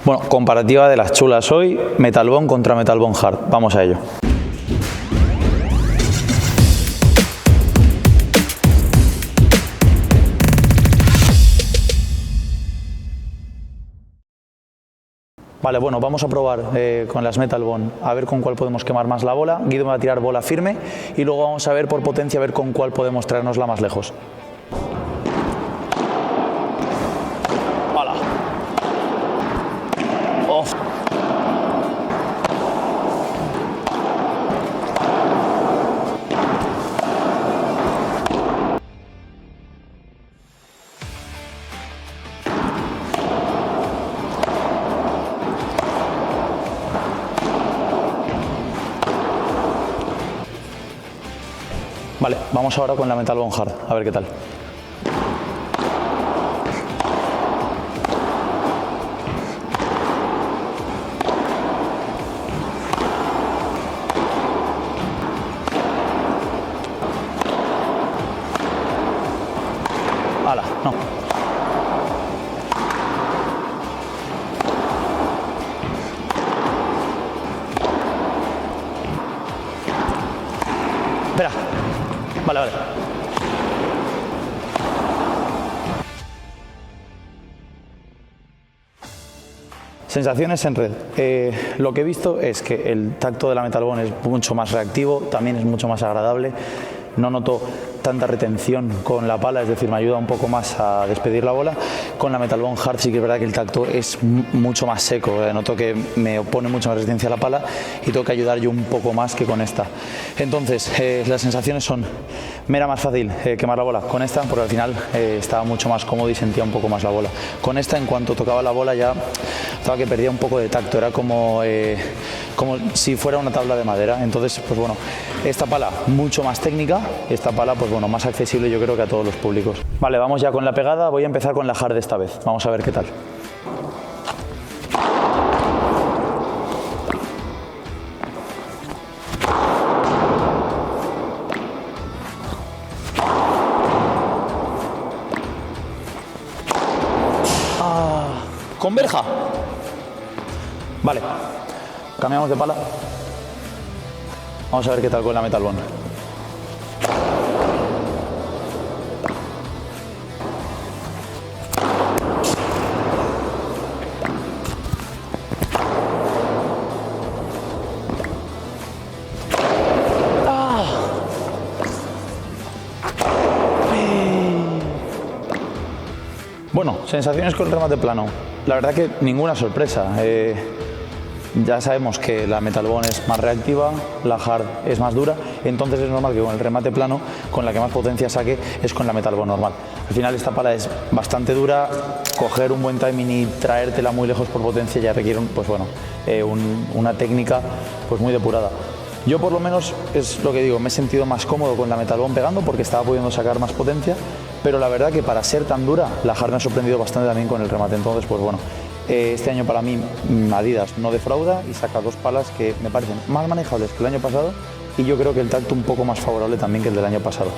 Bueno, comparativa de las chulas hoy, Metal Bond contra Metal Bond Hard. Vamos a ello. Vale, bueno, vamos a probar con las Metal Bond, a ver con cuál podemos quemar más la bola. Guido me va a tirar bola firme y luego vamos a ver por potencia, a ver con cuál podemos traernosla más lejos. ¡Hala! ¡Oh! Vale, vamos ahora con la Metal Bond Hard, a ver qué tal. ¡Hala! No. Espera. Vale, vale. Sensaciones en red. Lo que he visto es que el tacto de la Metal Bond es mucho más reactivo, también es mucho más agradable. No noto tanta retención con la pala, es decir, me ayuda un poco más a despedir la bola. Con la Metal Bond Hard sí que es verdad que el tacto es mucho más seco, noto que me opone mucha más resistencia a la pala y tengo que ayudar yo un poco más que con esta. Entonces, las sensaciones son, me era más fácil quemar la bola con esta, porque al final estaba mucho más cómodo y sentía un poco más la bola. Con esta, en cuanto tocaba la bola ya estaba que perdía un poco de tacto, era como si fuera una tabla de madera. Entonces, pues bueno, esta pala mucho más técnica, esta pala pues bueno, más accesible yo creo que a todos los públicos. Vale, vamos ya con la pegada, voy a empezar con la Hard esta vez, vamos a ver qué tal. ¿Con verja? Vale, cambiamos de pala. Vamos a ver qué tal con la Metal Bond. Bueno, sensaciones con remate plano. La verdad que ninguna sorpresa. Ya sabemos que la Metal Bond es más reactiva, la Hard es más dura, entonces es normal que con el remate plano, con la que más potencia saque, es con la Metal Bond normal. Al final esta pala es bastante dura, coger un buen timing y traértela muy lejos por potencia ya requiere pues bueno, una técnica pues muy depurada. Yo por lo menos, es lo que digo, me he sentido más cómodo con la Metal Bond pegando porque estaba pudiendo sacar más potencia, pero la verdad que para ser tan dura, la Hard me ha sorprendido bastante también con el remate. Entonces, pues bueno, este año para mí Adidas no defrauda y saca dos palas que me parecen más manejables que el año pasado y yo creo que el tacto un poco más favorable también que el del año pasado.